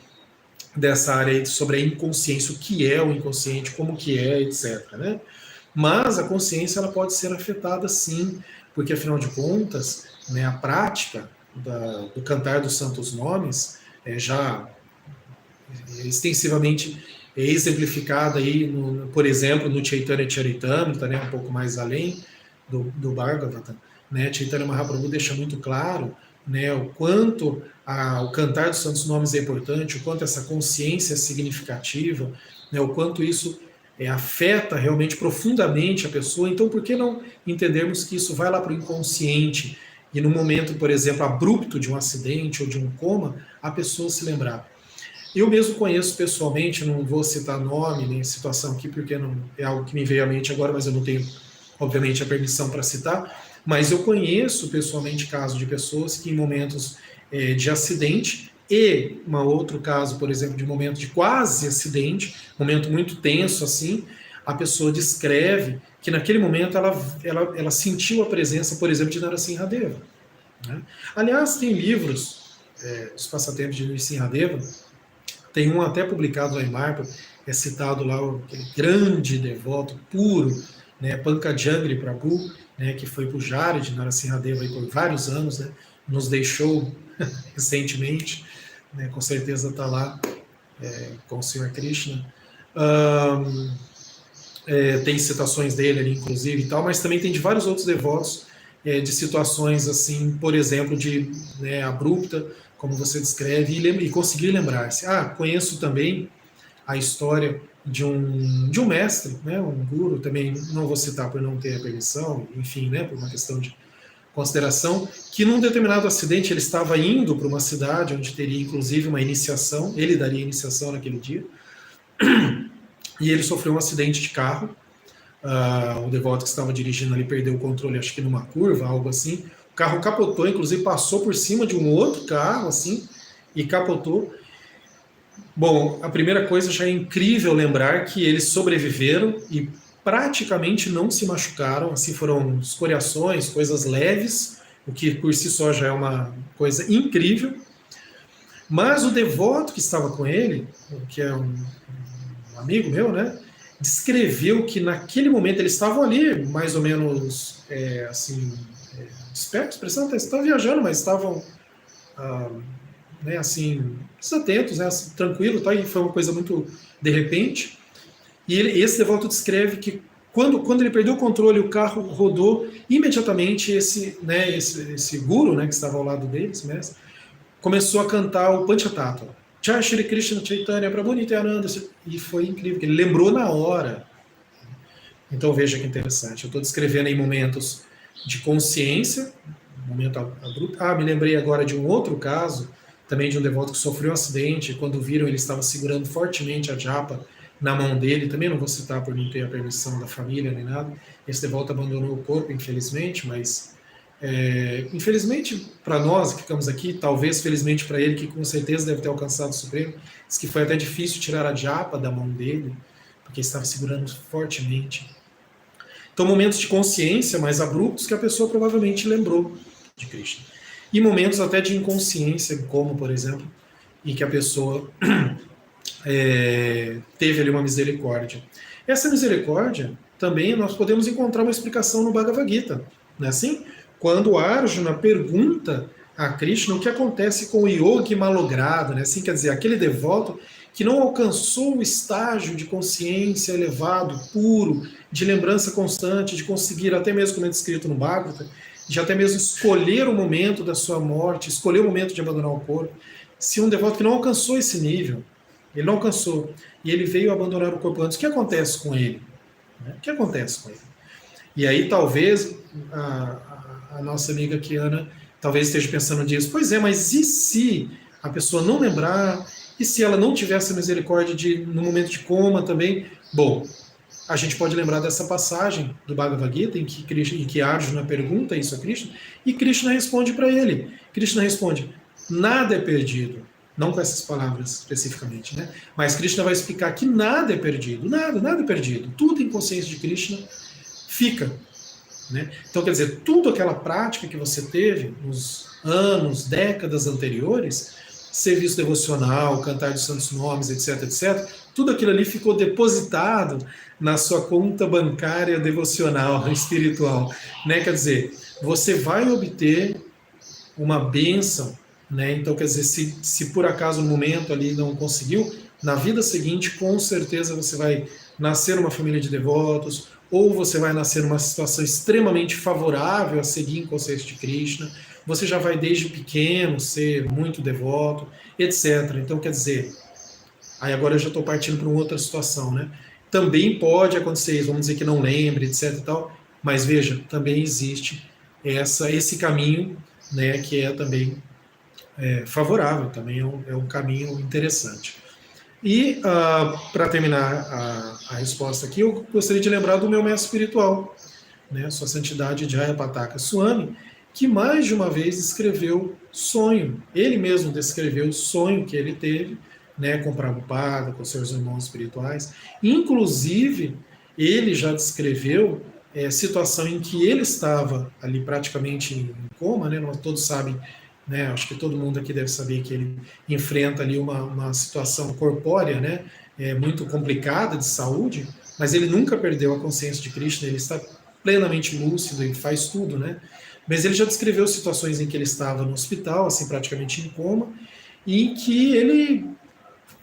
dessa área sobre a inconsciência, o que é o inconsciente, como que é, etc. Né? Mas a consciência ela pode ser afetada sim, porque afinal de contas, né, a prática do cantar dos santos nomes já extensivamente exemplificada aí, por exemplo, no Chaitanya Charitamrita, né, um pouco mais além do Bhagavatam, né, Chaitanya Mahaprabhu deixa muito claro, né, o quanto o cantar dos santos nomes é importante, o quanto essa consciência é significativa, né, o quanto isso afeta realmente profundamente a pessoa. Então, por que não entendermos que isso vai lá para o inconsciente e no momento, por exemplo, abrupto de um acidente ou de um coma, a pessoa se lembrar? Eu mesmo conheço pessoalmente, não vou citar nome nem situação aqui, porque não é algo que me veio à mente agora, mas eu não tenho, obviamente, a permissão para citar, mas eu conheço pessoalmente casos de pessoas que em momentos de acidente e um outro caso, por exemplo, de momento de quase acidente, momento muito tenso assim, a pessoa descreve que naquele momento ela sentiu a presença, por exemplo, de Narasimhadeva. Né? Aliás, tem livros dos passatempos de Narasimhadeva. Tem um até publicado lá em Marpa, é citado lá aquele grande devoto puro, né, Pankajangri Prabhu, né, que foi pujari de Narasimhadeva por vários anos, né, nos deixou recentemente, né, com certeza está lá com o Sr. Krishna. Tem citações dele ali, inclusive, e tal, mas também tem de vários outros devotos de situações assim, por exemplo, de abrupta, como você descreve, e conseguir lembrar-se. Conheço também a história de um mestre, né, um guru, também não vou citar por não ter a permissão, enfim, né, por uma questão de consideração, que num determinado acidente ele estava indo para uma cidade onde teria inclusive uma iniciação, ele daria iniciação naquele dia, e ele sofreu um acidente de carro. O devoto que estava dirigindo ali perdeu o controle, acho que numa curva, algo assim. O carro capotou, inclusive passou por cima de um outro carro, assim, e capotou. Bom, a primeira coisa já é incrível lembrar que eles sobreviveram e praticamente não se machucaram, assim, foram escoriações, coisas leves, o que por si só já é uma coisa incrível. Mas o devoto que estava com ele, que é um amigo meu, né, descreveu que naquele momento eles estavam ali, mais ou menos, assim, despertos, prestando atenção, estavam viajando, mas estavam assim, desatentos, né, assim, tranquilo, tá? E foi uma coisa muito de repente. E esse devoto descreve que quando ele perdeu o controle, o carro rodou, imediatamente esse guru, né, que estava ao lado dele, esse mestre, começou a cantar o Panchatattva. Jai Shri Krishna Chaitanya Prabhu Nityananda, e foi incrível, porque ele lembrou na hora. Então veja que interessante, eu estou descrevendo em momentos de consciência, momento abrupto. Me lembrei agora de um outro caso, também de um devoto que sofreu um acidente, quando viram ele estava segurando fortemente a japa na mão dele, também não vou citar por não ter a permissão da família nem nada, esse devoto abandonou o corpo, infelizmente, mas infelizmente para nós que ficamos aqui, talvez felizmente para ele, que com certeza deve ter alcançado o Supremo, diz que foi até difícil tirar a japa da mão dele, porque estava segurando fortemente. Então, momentos de consciência mais abruptos que a pessoa provavelmente lembrou de Krishna. E momentos até de inconsciência, como, por exemplo, em que a pessoa teve ali uma misericórdia. Essa misericórdia, também nós podemos encontrar uma explicação no Bhagavad Gita. Não é assim? Quando Arjuna pergunta a Krishna o que acontece com o yogi malogrado, né? Assim, quer dizer, aquele devoto que não alcançou o estágio de consciência elevado, puro, de lembrança constante, de conseguir, até mesmo como é descrito no Bhagavata, de até mesmo escolher o momento da sua morte, escolher o momento de abandonar o corpo. Se um devoto que não alcançou esse nível, ele não alcançou, e ele veio abandonar o corpo antes, o que acontece com ele? O que acontece com ele? E aí talvez a nossa amiga Kiana talvez esteja pensando nisso. Pois é, mas e se a pessoa não lembrar? E se ela não tivesse a misericórdia no momento de coma também? Bom, a gente pode lembrar dessa passagem do Bhagavad Gita em que Arjuna pergunta isso a Krishna e Krishna responde para ele. Krishna responde: nada é perdido. Não com essas palavras especificamente, né? Mas Krishna vai explicar que nada é perdido. Nada é perdido. Tudo em consciência de Krishna fica. Né? Então, quer dizer, tudo aquela prática que você teve nos anos, décadas anteriores, serviço devocional, cantar dos santos nomes, etc, etc, tudo aquilo ali ficou depositado na sua conta bancária devocional, espiritual. Né? Quer dizer, você vai obter uma bênção, né? Então, quer dizer, se por acaso no momento ali não conseguiu, na vida seguinte, com certeza você vai nascer numa família de devotos, ou você vai nascer numa situação extremamente favorável a seguir em consciência de Krishna, você já vai desde pequeno ser muito devoto, etc. Então, quer dizer, aí agora eu já estou partindo para uma outra situação, né? Também pode acontecer isso, vamos dizer que não lembre, etc e tal, mas veja, também existe esse caminho, né, que é também favorável, também é um caminho interessante. E, para terminar a resposta aqui, eu gostaria de lembrar do meu mestre espiritual, né, Sua Santidade Jayapataka Swami, que mais de uma vez escreveu sonho. Ele mesmo descreveu o sonho que ele teve, né, com Prabhupada, com seus irmãos espirituais. Inclusive, ele já descreveu situação em que ele estava ali praticamente em coma, né, nós todos sabem, né, acho que todo mundo aqui deve saber que ele enfrenta ali uma situação corpórea, né, muito complicada de saúde, mas ele nunca perdeu a consciência de Krishna, ele está plenamente lúcido e faz tudo, né? Mas ele já descreveu situações em que ele estava no hospital, assim, praticamente em coma, e em que ele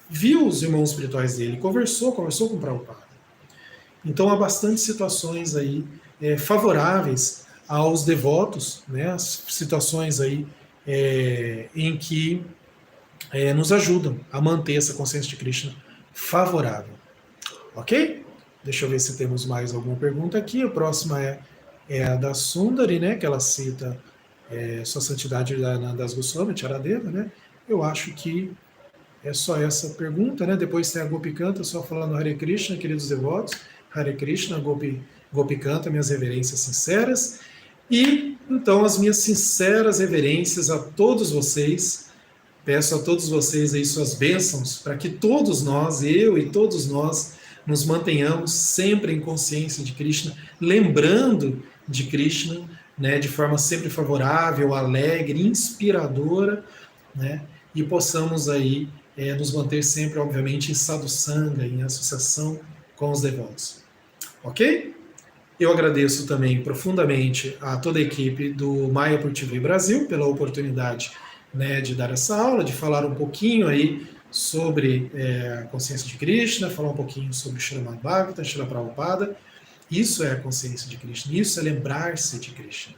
viu os irmãos espirituais dele, conversou com o Prabhupada. Então há bastante situações aí favoráveis aos devotos, né, as situações aí em que nos ajudam a manter essa consciência de Krishna favorável. Ok? Deixa eu ver se temos mais alguma pergunta aqui. A próxima é a da Sundari, né, que ela cita Sua Santidade das Goswami, Charadeva, né? Eu acho que é só essa pergunta, né? Depois tem a Gopi Canta, só falando Hare Krishna, queridos devotos. Hare Krishna, Gopi Canta, minhas reverências sinceras. E, então, as minhas sinceras reverências a todos vocês. Peço a todos vocês aí suas bênçãos, para que todos nós, eu e todos nós, nos mantenhamos sempre em consciência de Krishna, lembrando de Krishna, né, de forma sempre favorável, alegre, inspiradora, né, e possamos aí nos manter sempre, obviamente, em sadhusanga, em associação com os devotos. Ok? Eu agradeço também profundamente a toda a equipe do Mayapur TV Brasil pela oportunidade, né, de dar essa aula, de falar um pouquinho aí sobre a consciência de Krishna, falar um pouquinho sobre Srimad Bhagavatam, Srila Prabhupada. Isso é a consciência de Krishna, isso é lembrar-se de Krishna.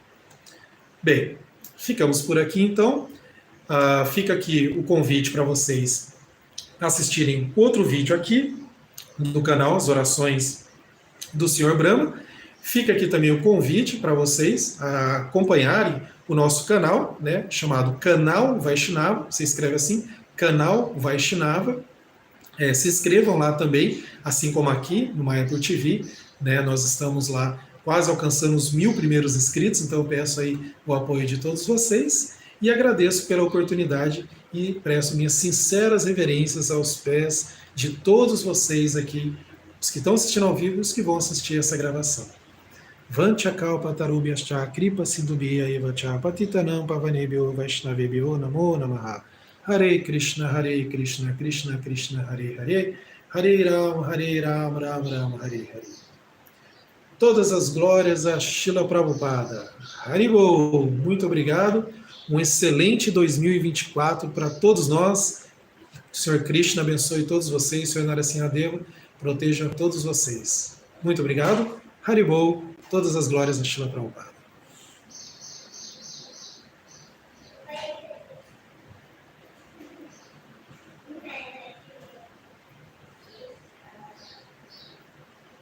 Bem, ficamos por aqui então. Fica aqui o convite para vocês assistirem outro vídeo aqui no canal, as orações do Sr. Brahma. Fica aqui também o convite para vocês acompanharem o nosso canal, né, chamado Canal Vaishnava. Você escreve assim, Canal Vaishnava. Se inscrevam lá também, assim como aqui no Mayapur TV, né, nós estamos lá quase alcançando os 1000 primeiros inscritos, então eu peço aí o apoio de todos vocês e agradeço pela oportunidade e presto minhas sinceras reverências aos pés de todos vocês aqui, os que estão assistindo ao vivo e os que vão assistir essa gravação. Vanchakalpatarubhyascha kripa sindubhya eva cha patitanam pavanebhyo vaishnavebhyo namo namaha. Hare Krishna, Krishna Krishna, Hare Hare, Hare Ram, Ram Ram, Hare Hare. Todas as glórias a Srila Prabhupada. Haribol, muito obrigado. Um excelente 2024 para todos nós. O Senhor Krishna abençoe todos vocês. O Senhor Narasimhadeva proteja todos vocês. Muito obrigado. Haribol, todas as glórias a Srila Prabhupada.